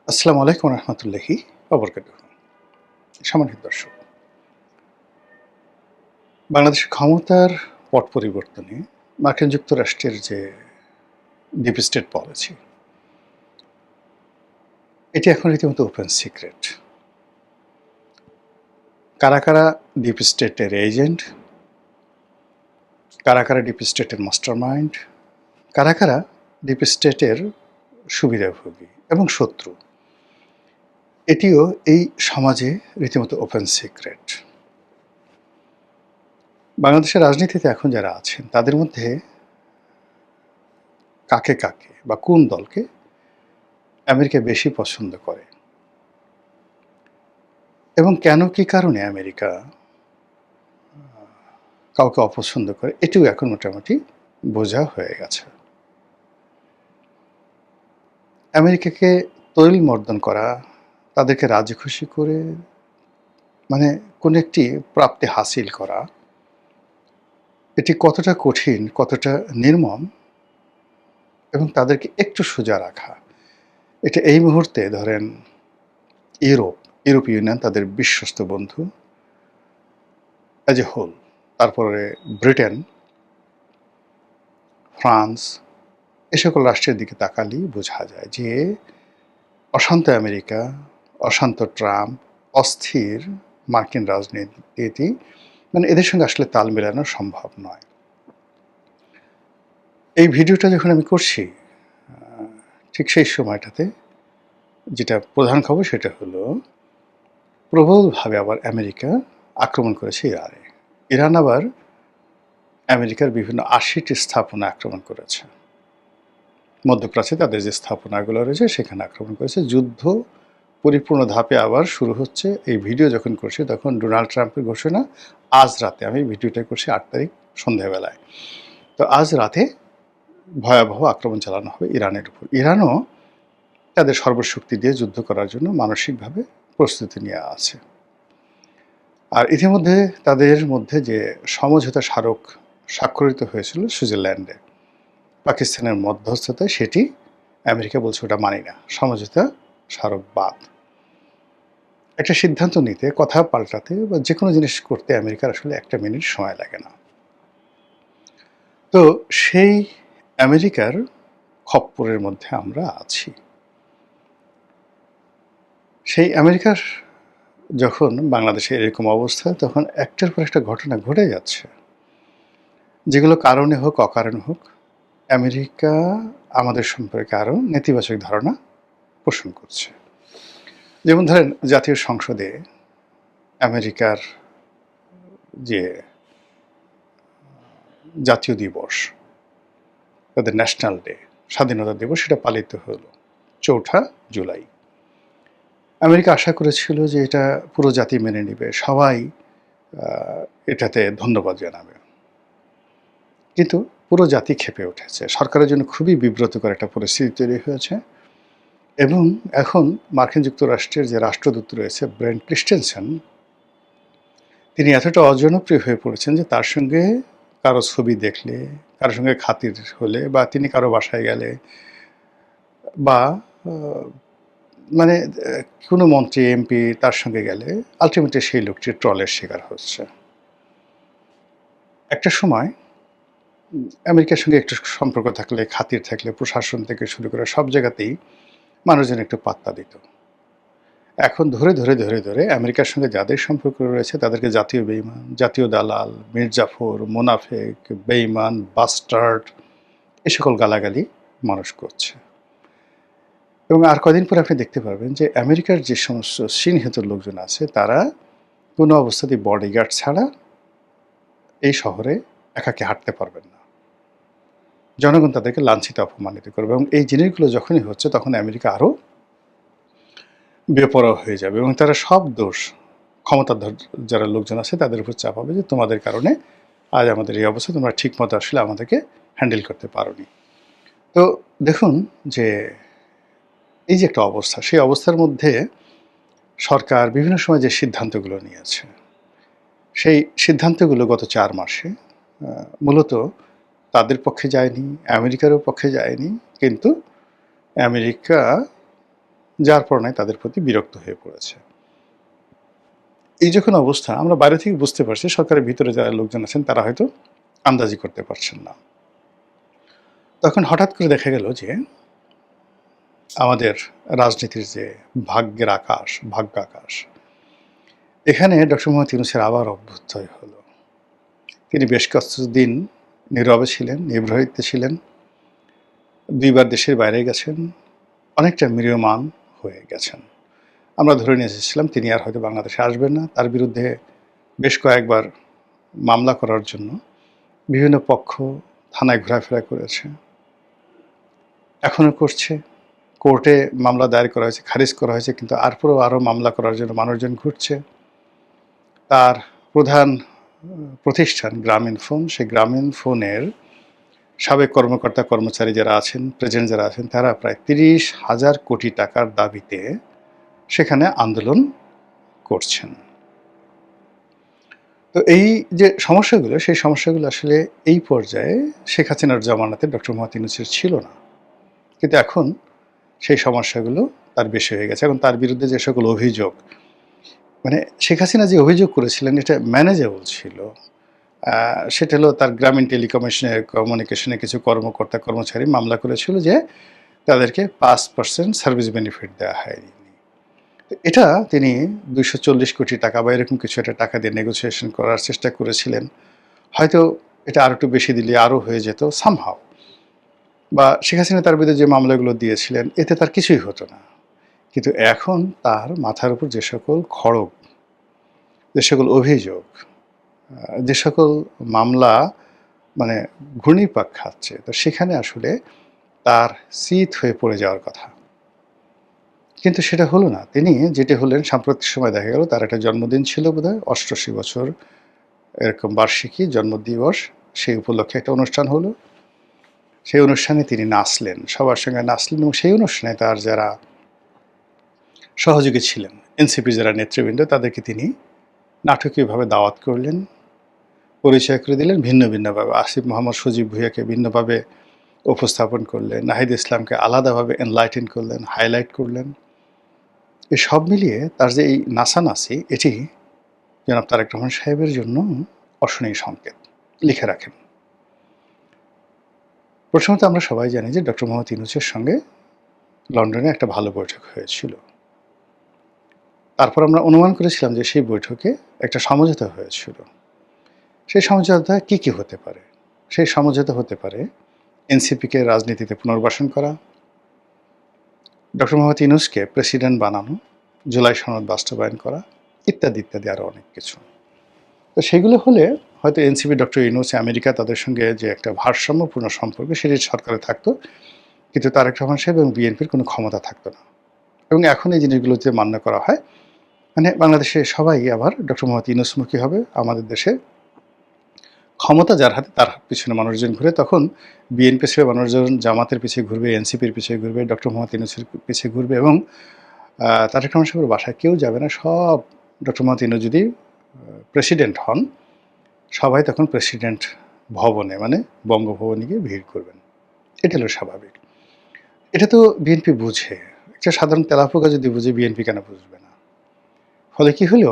আসসালামু আলাইকুম রহমতুল্লাহি ওবরকাতুহ। সম্মানিত দর্শক, বাংলাদেশের ক্ষমতার পট পরিবর্তনে মার্কিন যুক্তরাষ্ট্রের যে ডিপ স্টেট পলিসি, এটি এখন রীতিমতো ওপেন সিক্রেট। কারা কারা ডিপ স্টেটের এজেন্ট, কারা কারা ডিপ স্টেটের মাস্টার মাইন্ড, কারা কারা ডিপ স্টেটের সুবিধাভোগী এবং শত্রু, এটিও এই সমাজে রীতিমতো ওপেন সিক্রেট। বাংলাদেশের রাজনীতিতে এখন যারা আছেন তাদের মধ্যে কাকে কাকে বা কোন দলকে আমেরিকা বেশি পছন্দ করে এবং কেন কী কারণে আমেরিকা কাউকে অপছন্দ করে, এটিও এখন মোটামুটি বোঝা হয়ে গেছে। আমেরিকাকে তৈলমর্দন করা, তাদেরকে রাজি খুশি করে মানে কোনো একটি প্রাপ্তি হাসিল করা, এটি কতটা কঠিন, কতটা নির্মম এবং তাদেরকে একটু সোজা রাখা, এটা এই মুহূর্তে ধরেন ইউরোপীয় ইউনিয়ন তাদের বিশ্বস্ত বন্ধু অ্যাজ এ হোল, তারপরে ব্রিটেন, ফ্রান্স, এ সকল রাষ্ট্রের দিকে তাকালেই বোঝা যায় যে অশান্ত আমেরিকা, অশান্ত ট্রাম্প, অস্থির মার্কিন রাজনীতি, মানে এদের সঙ্গে আসলে তাল মেলানো সম্ভব নয়। এই ভিডিওটা যখন আমি করছি, ঠিক সেই সময়টাতে যেটা প্রধান খবর সেটা হলো প্রবলভাবে আবার আমেরিকা আক্রমণ করেছে ইরানে। ইরান আবার আমেরিকার বিভিন্ন ৮০টি স্থাপনা আক্রমণ করেছে। মধ্যপ্রাচ্যে তাদের যে স্থাপনাগুলো রয়েছে সেখানে আক্রমণ করেছে। যুদ্ধ পরিপূর্ণ ধাপে আবার শুরু হচ্ছে। এই ভিডিও যখন করছি তখন ডোনাল্ড ট্রাম্পের ঘোষণা আজ রাতে, আমি ভিডিওটা করছি ৮ তারিখ সন্ধ্যাবেলায়, তো আজ রাতে ভয়াবহ আক্রমণ চালানো হবে ইরানের উপর। ইরানও তাদের সর্বশক্তি দিয়ে যুদ্ধ করার জন্য মানসিকভাবে প্রস্তুতি নিয়ে আছে। আর ইতিমধ্যে তাদের মধ্যে যে সমঝোতা স্মারক স্বাক্ষরিত হয়েছিল সুইজারল্যান্ডে পাকিস্তানের মধ্যস্থতায়, সেটি আমেরিকা বলছে ওটা মানি না, সমঝোতা স্মারক বাদ। একটা সিদ্ধান্ত নিতে, কথা পাল্টাতে বা যে কোনো জিনিস করতে আমেরিকার আসলে একটা মিনিট সময় লাগে না। তো সেই আমেরিকার খপ্পরের মধ্যে আমরা আছি। সেই আমেরিকার যখন বাংলাদেশে এরকম অবস্থা, তখন একটার পর একটা ঘটনা ঘটে যাচ্ছে, যেগুলো কারণে হোক অকারণে হোক আমেরিকা আমাদের সম্পর্কে আরও নেতিবাচক ধারণা পোষণ করছে। যেমন ধরেন, জাতীয় সংসদে আমেরিকার যে জাতীয় দিবস, তাদের ন্যাশনাল ডে, স্বাধীনতা দিবস, সেটা পালিত হলো ৪ঠা জুলাই। আমেরিকা আশা করেছিল যে এটা পুরো জাতি মেনে নেবে, সবাই এটাতে ধন্যবাদ জানাবে, কিন্তু পুরো জাতি ক্ষেপে উঠেছে। সরকারের জন্য খুবই বিব্রতকর একটা পরিস্থিতি তৈরি হয়েছে এবং এখন মার্কিন যুক্তরাষ্ট্রের যে রাষ্ট্রদূত রয়েছে ব্রেন্ট ক্রিস্টেনসেন, তিনি এতটা অজনপ্রিয় হয়ে পড়েছেন যে তার সঙ্গে কারো ছবি দেখলে, কারোর সঙ্গে খাতির হলে বা তিনি কারো বাসায় গেলে বা মানে কোনো মন্ত্রী এমপি তার সঙ্গে গেলে আলটিমেটলি সেই লোকটি ট্রলের শিকার হচ্ছে। একটা সময় আমেরিকার সঙ্গে একটু সম্পর্ক থাকলে, খাতির থাকলে প্রশাসন থেকে শুরু করে সব জায়গাতেই মানুষজন একটু পাত্তা দিত। এখন ধরে ধরে ধরে ধরে আমেরিকার সঙ্গে যাদের সম্পর্ক রয়েছে তাদেরকে জাতীয় বেঈমান, জাতীয় দালাল, মির্জাফর, মোনাফেক, বেঈমান, বাস্টার্ড, এ সকল গালাগালি মানুষ করছে। এবং আর কদিন পরে আপনি দেখতে পারবেন যে আমেরিকার যে সমস্ত চিহ্নিত লোকজন আছে তারা কোনো অবস্থাতেই বডিগার্ড ছাড়া এই শহরে একাকী হাঁটতে পারবেন না। জনগণ তাদেরকে লাঞ্ছিত, অপমানিত করবে এবং এই জিনিসগুলো যখনই হচ্ছে তখন আমেরিকা আরও বেপরোয়া হয়ে যাবে এবং তারা সব দোষ ক্ষমতাধর যারা লোকজন আছে তাদের উপর চাপাবে যে তোমাদের কারণে আজ আমাদের এই অবস্থা, তোমরা ঠিকমতো আসলে আমাদেরকে হ্যান্ডেল করতে পারোনি। তো দেখুন যে এই যে একটা অবস্থা, সেই অবস্থার মধ্যে সরকার বিভিন্ন সময় যে সিদ্ধান্তগুলো নিয়েছে, সেই সিদ্ধান্তগুলো গত ৪ মাসে মূলত তাদের পক্ষে যায়নি, আমেরিকারও পক্ষে যায়নি, কিন্তু আমেরিকা যার পর নাই তাদের প্রতি বিরক্ত হয়ে পড়েছে। এই যখন অবস্থা, আমরা বাইরে থেকে বুঝতে পারছি, সরকারের ভিতরে যারা লোকজন আছেন তারা হয়তো আন্দাজি করতে পারছেন না। তখন হঠাৎ করে দেখা গেল যে আমাদের রাজনীতির যে ভাগ্য আকাশ, এখানে ডক্টর মোহাম্মদ ইউনূসের আবার অভ্যুদয় হলো। তিনি বেশ কিছুদিন নীরবে ছিলেন, নিভৃতে ছিলেন, ২ বার দেশের বাইরে গেছেন, অনেকটা ম্রিয়মাণ হয়ে গেছেন। আমরা ধরে নিয়ে এসেছিলাম তিনি আর হয়তো বাংলাদেশে আসবেন না। তার বিরুদ্ধে বেশ কয়েকবার মামলা করার জন্য বিভিন্ন পক্ষ থানায় ঘোরাফেরা করেছে, এখনও করছে। কোর্টে মামলা দায়ের করা হয়েছে, খারিজ করা হয়েছে, কিন্তু তারপরেও আরও মামলা করার জন্য মানুষজন ঘুরছে। তার প্রধান প্রতিষ্ঠান গ্রামীণ ফোন, সেই গ্রামীণ ফোনের সাবেক কর্মকর্তা কর্মচারী যারা আছেন, প্রেজেন্ট যারা আছেন, তারা প্রায় ৩০,০০০ কোটি টাকার দাবিতে সেখানে আন্দোলন করছেন। তো এই যে সমস্যাগুলো, সেই সমস্যাগুলো আসলে এই পর্যায়ে শেখ হাসিনার জামানাতে ডক্টর মোহাম্মদ ইউনূসের ছিল না, কিন্তু এখন সেই সমস্যাগুলো তার বেশি হয়ে গেছে। এখন তার বিরুদ্ধে যে সকল অভিযোগ, মানে শেখ হাসিনা যে অভিযোগ করেছিলেন এটা ম্যানেজেবল ছিল। সেটা হলো তার গ্রামীণ কমিউনিকেশনে কিছু কর্মকর্তা কর্মচারী মামলা করেছিল যে তাদেরকে ৫% সার্ভিস বেনিফিট দেওয়া হয়নি। এটা তিনি ২৪০ কোটি টাকা বা এরকম কিছু একটা টাকা দিয়ে নেগোসিয়েশন করার চেষ্টা করেছিলেন। হয়তো এটা আরও একটু বেশি দিলে আরও হয়ে যেত সামহাও। বা শেখ হাসিনা তার বিরুদ্ধে যে মামলাগুলো দিয়েছিলেন এতে তার কিছুই হতো না। কিন্তু এখন তার মাথার উপর যে সকল খড়গ, যে সকল অভিযোগ, যে সকল মামলা মানে ঘূর্ণিপাক খাচ্ছে, তো সেখানে আসলে তার চিত হয়ে পড়ে যাওয়ার কথা, কিন্তু সেটা হলো না। তিনি যেটি হলেন, সাম্প্রতিক সময় দেখা গেল তার একটা জন্মদিন ছিল বোধহয়, ৮৮ বছর এরকম বার্ষিকী জন্মদিবস, সেই উপলক্ষে একটা অনুষ্ঠান হলো। সেই অনুষ্ঠানে তিনি নাচলেন, সবার সঙ্গে নাচলেন, এবং সেই অনুষ্ঠানে তার যারা সহযোগী ছিলেন, এনসিপি যারা নেতৃবৃন্দ, তাদেরকে তিনি নাটকীয়ভাবে দাওয়াত করলেন, পরিচয় করে দিলেন ভিন্ন ভিন্নভাবে। আসিফ মোহাম্মদ সজীব ভুঁইয়াকে ভিন্নভাবে উপস্থাপন করলেন, নাহিদ ইসলামকে আলাদাভাবে এনলাইটেন করলেন, হাইলাইট করলেন। এই সব মিলিয়ে তার যে এই নাচানাচি, এটি জনাব তারেক রহমান সাহেবের জন্য অশনীয় সংকেত। লিখে রাখেন। প্রথমত আমরা সবাই জানি যে ডক্টর মোহাম্মদ ইউনূসের সঙ্গে লন্ডনে একটা ভালো বৈঠক হয়েছিল। তারপর আমরা অনুমান করেছিলাম যে সেই বৈঠকে একটা সমঝোতা হয়েছিল। সেই সমঝোতা কি কি হতে পারে? সেই সমঝোতা হতে পারে এনসিপিকে রাজনীতিতে পুনর্বাসন করা, ডক্টর মোহাম্মদ ইউনূসকে প্রেসিডেন্ট বানানো, জুলাই সনদ বাস্তবায়ন করা, ইত্যাদি ইত্যাদি আরও অনেক কিছু। তো সেগুলো হলে হয়তো এনসিপি, ডক্টর ইউনূস, আমেরিকা, তাদের সঙ্গে যে একটা ভারসাম্যপূর্ণ সম্পর্ক সেটি সরকারে থাকতো, কিন্তু তারেক রহমান সাহেব এবং বিএনপির কোনো ক্ষমতা থাকতো না। এবং এখন এই জিনিসগুলোতে মান্য করা হয়, মানে বাংলাদেশে সবাই আবার ডক্টর মোহাম্মদ ইউনূসমুখী হবে। আমাদের দেশে ক্ষমতা যার হাতে তার পিছনে মানুষজন ঘুরে, তখন বিএনপি ছেড়ে মানুষজন জামাতের পিছিয়ে ঘুরবে, এনসিপির পিছিয়ে ঘুরবে, ডক্টর মোহাম্মদ ইউনূসের পিছিয়ে ঘুরবে, এবং তারেক রহমান সাহেবের বাসায় কেউ যাবে না। সব ডক্টর মোহাম্মদ ইউনূস যদি প্রেসিডেন্ট হন, সবাই তখন প্রেসিডেন্ট ভবনে, মানে বঙ্গভবনে গিয়ে ভিড় করবেন। এটা হলো স্বাভাবিক। এটা তো বিএনপি বুঝে। একটা সাধারণ তেলাপোকা যদি বুঝে, বিএনপি কেন বুঝবে না? ফলে কি হলো,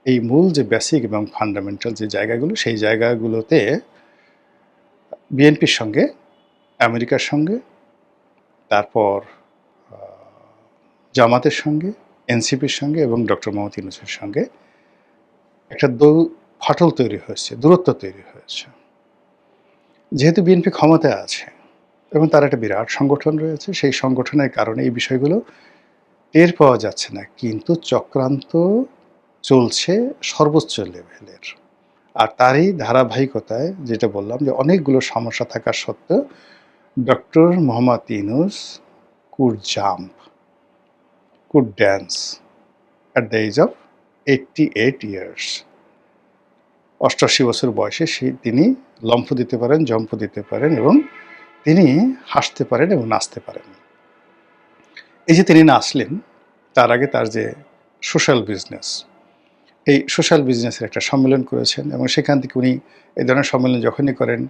এই মূল যে বেসিক এবং ফান্ডামেন্টাল যে জায়গাগুলো, সেই জায়গাগুলোতে বিএনপির সঙ্গে, আমেরিকার সঙ্গে, তারপর জামাতের সঙ্গে, এনসিপির সঙ্গে এবং ডক্টর মোহাম্মদ ইউনূসের সঙ্গে একটা ফাটল তৈরি হয়েছে, দূরত্ব তৈরি হয়েছে। যেহেতু বিএনপি ক্ষমতায় আছে এবং তার একটা বিরাট সংগঠন রয়েছে, সেই সংগঠনের কারণে এই বিষয়গুলো টের পাওয়া যাচ্ছে না, কিন্তু চক্রান্ত চলছে সর্বোচ্চ লেভেলের। আর তারই ধারাবাহিকতায় যেটা বললাম যে অনেকগুলো সমস্যা থাকা সত্ত্বেও doctor Mohammad Yunus could jump, could dance at the age of 88 years. 88 বছর বয়সে তিনি লম্ফ দিতে পারেন, জম্প দিতে পারেন, এবং তিনি হাসতে পারেন এবং নাচতে পারেন। এই যে তিনি নাচলেন, তার আগে তার যে সোশ্যাল বিজনেস, এই সোশ্যাল বিজনেসের একটা সম্মেলন করেছেন, এবং সেখান থেকে উনি এই ধরনের সম্মেলন যখনই করেন,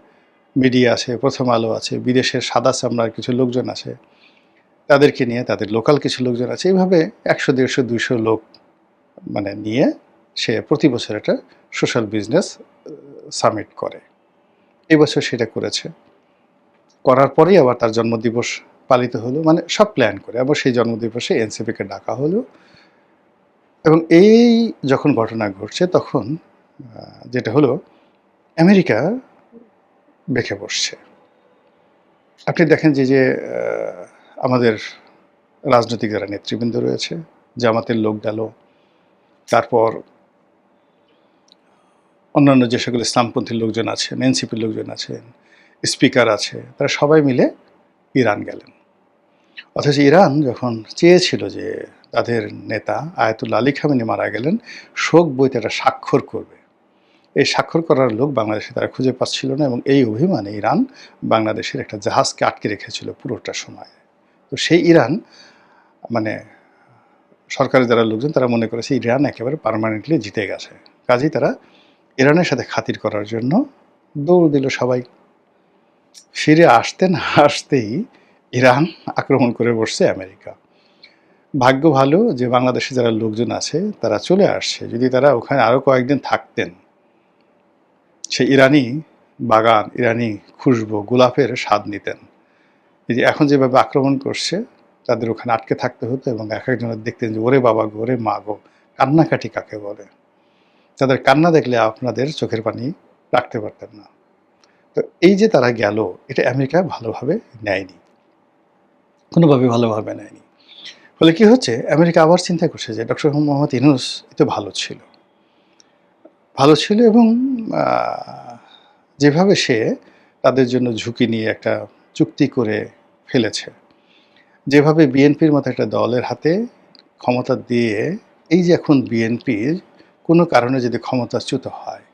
মিডিয়া আছে, প্রথম আলো আছে, বিদেশের সাদা চামড়ার কিছু লোকজন আছে, তাদেরকে নিয়ে তাদের লোকাল কিছু লোকজন আছে, এইভাবে 100, 150, 200 লোক মানে নিয়ে সে প্রতি বছর একটা সোশ্যাল বিজনেস সামিট করে। এই বছর সেটা করেছে। করার পরেই আবার তার জন্মদিবস পালিত হলো, মানে সব প্ল্যান করে আবার সেই জন্মদিবসে এনসিপিকে ডাকা হলো। এবং এই যখন ঘটনা ঘটছে তখন যেটা হলো, আমেরিকা বেঁকে বসছে। আপনি দেখেন যে আমাদের রাজনৈতিক যারা নেতৃবৃন্দ রয়েছে, জামাতের লোক গেল, তারপর অন্যান্য যে সকল ইসলামপন্থী লোকজন আছেন, এনসিপির লোকজন আছেন, স্পিকার আছে, তারা সবাই মিলে ইরান গেলেন। অথচ ইরান যখন চেয়েছিল যে তাদের নেতা আয়াতুল্লাহ আলী খামেনি মারা গেলেন, শোক বইতে একটা স্বাক্ষর করবে, এই স্বাক্ষর করার লোক বাংলাদেশে তারা খুঁজে পাচ্ছিল না, এবং এই অভিমানে ইরান বাংলাদেশের একটা জাহাজকে আটকে রেখেছিল পুরোটা সময়। তো সেই ইরান মানে সরকারের যারা লোকজন তারা মনে করেছে ইরান একেবারে পার্মানেন্টলি জিতে গেছে, কাজেই তারা ইরানের সাথে খাতির করার জন্য দৌড় দিল সবাই। ফিরে আসতে না আসতেই ইরান আক্রমণ করে বসছে আমেরিকা। ভাগ্য ভালো যে বাংলাদেশে যারা লোকজন আছে তারা চলে আসছে, যদি তারা ওখানে আরও কয়েকদিন থাকতেন, সে ইরানি বাগান, ইরানি খুশবু, গোলাপের স্বাদ নিতেন। এই যে এখন যেভাবে আক্রমণ করছে, তাদের ওখানে আটকে থাকতে হতো, এবং এক একজনের দেখতেন যে ওরে বাবা গো, ওরে মা গো, কান্নাকাটি কাকে বলে, তাদের কান্না দেখলে আপনাদের চোখের পানি রাখতে পারতেন না। তো এই যে তারা গেল, এটা আমেরিকা ভালোভাবে নেয়নি, কোনোভাবে ভালোভাবে নেয়নি। ফলে কি হচ্ছে, আমেরিকা আবার চিন্তা করছে যে ডক্টর মোহাম্মদ ইউনূস এতো ভালো ছিল, ভালো ছিল, এবং যেভাবে সে তাদের জন্য ঝুঁকি নিয়ে একটা চুক্তি করে ফেলেছে, যেভাবে বিএনপির মতো একটা দলের হাতে ক্ষমতা দিয়ে, এই যে এখন বিএনপির কোনো কারণে যদি ক্ষমতাচ্যুত হয়,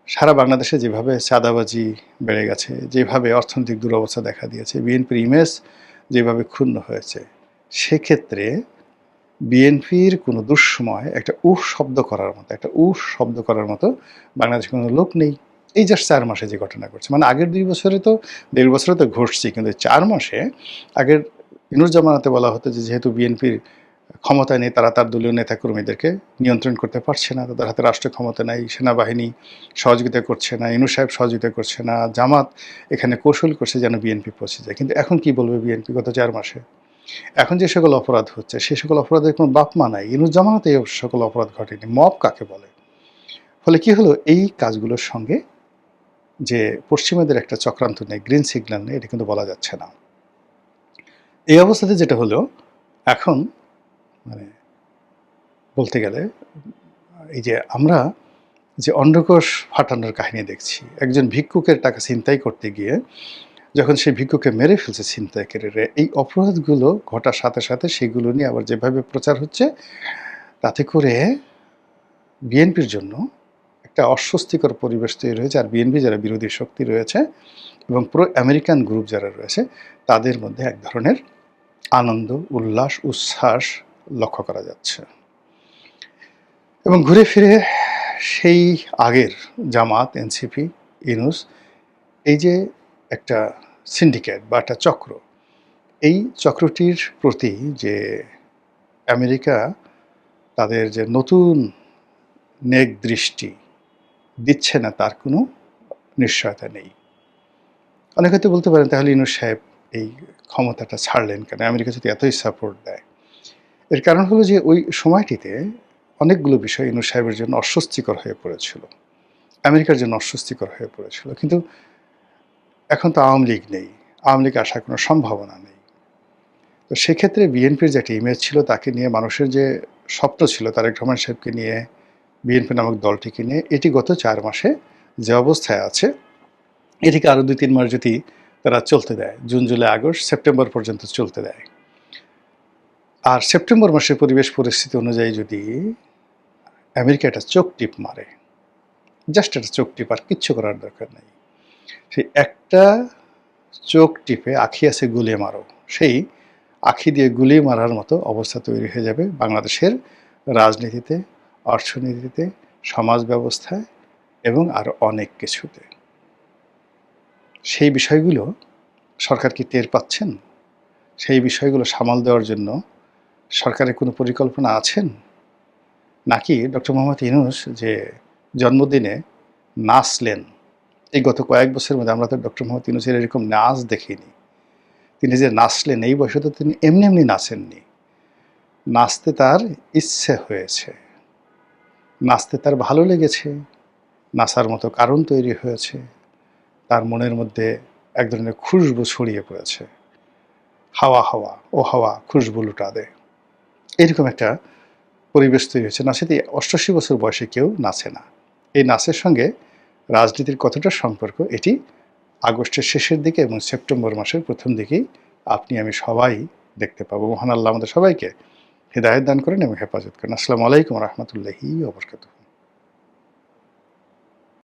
সারা বাংলাদেশে যেভাবে চাঁদাবাজি বেড়ে গেছে, যেভাবে অর্থনৈতিক দুরবস্থা দেখা দিয়েছে, বিএনপির ইমেজ যেভাবে ক্ষুণ্ণ হয়েছে, সেক্ষেত্রে বিএনপির কোনো দুঃসময় একটা উফ শব্দ করার মতো বাংলাদেশে কোনো লোক নেই। এই জাস্ট 4 মাসে যে ঘটনা ঘটছে, মানে আগের 2 বছরে তো 1.5 বছরে তো ঘটছে, কিন্তু 4 মাসে আগের ইউনূস জামানাতে বলা হতো যে যেহেতু বিএনপির ক্ষমতায় নেই, তারা তার দলীয় নেতাকর্মীদেরকে নিয়ন্ত্রণ করতে পারছে না, তাদের হাতে রাষ্ট্র ক্ষমতা নাই, সেনাবাহিনী সহযোগিতা করছে না, ইউনূস সাহেব সহযোগিতা করছে না, জামাত এখানে কৌশল করছে যেন বিএনপি পৌঁছে যায়। কিন্তু এখন কি বলবে বিএনপি গত 4 মাসে? এখন যে সকল অপরাধ হচ্ছে, সে সকল অপরাধের কোনো বাপ মা নাই। ইউনূস জামানাতে এই সকল অপরাধ ঘটেনি। মব কাকে বলে? ফলে কি হলো, এই কাজগুলোর সঙ্গে যে পশ্চিমাদের একটা চক্রান্ত নেই, গ্রিন সিগন্যাল নেই, এটা কিন্তু বলা যাচ্ছে না। এই অবস্থাতে যেটা হলো, এখন মানে বলতে গেলে এই যে আমরা যে অন্ডকোষ ফাটানোর কাহিনী দেখছি, একজন ভিক্ষুকের টাকা ছিনতাই করতে গিয়ে যখন সেই ভিক্ষুকে মেরে ফেলছে ছিনতাইকারীরা, এই অপরাধগুলো ঘটার সাথে সাথে সেগুলো নিয়ে আবার যেভাবে প্রচার হচ্ছে, তাতে করে বিএনপির জন্য একটা অস্বস্তিকর পরিবেশ তৈরি হয়েছে। আর বিএনপি যারা বিরোধী শক্তি রয়েছে এবং প্রো আমেরিকান গ্রুপ যারা রয়েছে, তাদের মধ্যে এক ধরনের আনন্দ, উল্লাস, উচ্ছ্বাস লক্ষ্য করা যাচ্ছে। এবং ঘুরে ফিরে সেই আগের জামাত, এনসিপি, ইউনূস, এই যে একটা সিন্ডিকেট বা একটা চক্র, এই চক্রটির প্রতি যে আমেরিকা তাদের যে নতুন নেক দৃষ্টি দিচ্ছে না, তার কোনো নিশ্চয়তা নেই। অনেকে হয়তো বলতে পারেন, তাহলে ইউনূস সাহেব এই ক্ষমতাটা ছাড়লেন কেন, আমেরিকা যদি এতই সাপোর্ট দেয়? এর কারণ হলো যে ওই সময়টিতে অনেকগুলো বিষয় ইউনূস সাহেবের জন্য অস্বস্তিকর হয়ে পড়েছিল, আমেরিকার জন্য অস্বস্তিকর হয়ে পড়েছিল। কিন্তু এখন তো আওয়ামী লীগ নেই, আওয়ামী লীগ আসার কোনো সম্ভাবনা নেই। তো সেক্ষেত্রে বিএনপির যে একটা ইমেজ ছিল, তাকে নিয়ে মানুষের যে স্বপ্ন ছিল, তারেক রহমান সাহেবকে নিয়ে, বিএনপি নামক দলটিকে নিয়ে, এটি গত 4 মাসে যে অবস্থায় আছে, এটিকে আরও 2-3 মাস যদি তারা চলতে দেয়, জুন, জুলাই, আগস্ট, সেপ্টেম্বর পর্যন্ত চলতে দেয়, আর সেপ্টেম্বর মাসের পরিবেশ পরিস্থিতি অনুযায়ী যদি আমেরিকা একটা চোখ টিপ মারে, জাস্ট একটা চোখ টিপ, আর কিচ্ছু করার দরকার নেই, সেই একটা চোখ টিপে আখি আছে গুলি মারো, সেই আখি দিয়ে গুলি মারার মতো অবস্থা তৈরি হয়ে যাবে বাংলাদেশের রাজনীতিতে, অর্থনীতিতে, সমাজ ব্যবস্থায় এবং আরও অনেক কিছুতে। সেই বিষয়গুলো সরকার কি টের পাচ্ছেন? সেই বিষয়গুলো সামাল দেওয়ার জন্য সরকারের কোনো পরিকল্পনা আছেন? নাকি ডক্টর মোহাম্মদ ইউনূস যে জন্মদিনে নাচলেন, এই গত কয়েক বছরের মধ্যে আমরা তো ডক্টর মোহাম্মদ ইউনূসের এরকম নাচ দেখিনি। তিনি যে নাচলেন এই বয়সে তো তিনি এমনি এমনি নাচেননি। নাচতে তার ইচ্ছে হয়েছে, নাচতে তার ভালো লেগেছে, নাচার মতো কারণ তৈরি হয়েছে, তার মনের মধ্যে এক ধরনের খুশবু ছড়িয়ে পড়েছে। হাওয়া হাওয়া ও হাওয়া খুশবু লুটা দে, এরকম একটা পরিবেশ তৈরি হয়েছে। নাচেতে ৮৮ বছর বয়সে কেউ নাচে না। এই নাচের সঙ্গে রাজনীতির কতটা সম্পর্ক, এটি আগস্টের শেষের দিকে এবং সেপ্টেম্বর মাসের প্রথম দিকেই আপনি আমি সবাই দেখতে পাবো। মহান আল্লাহ আমাদের সবাইকে হিদায়াত দান করেন এবং হেফাজত করেন। আসসালামু আলাইকুম রহমতুল্লাহি ওয়া বারাকাতুহু।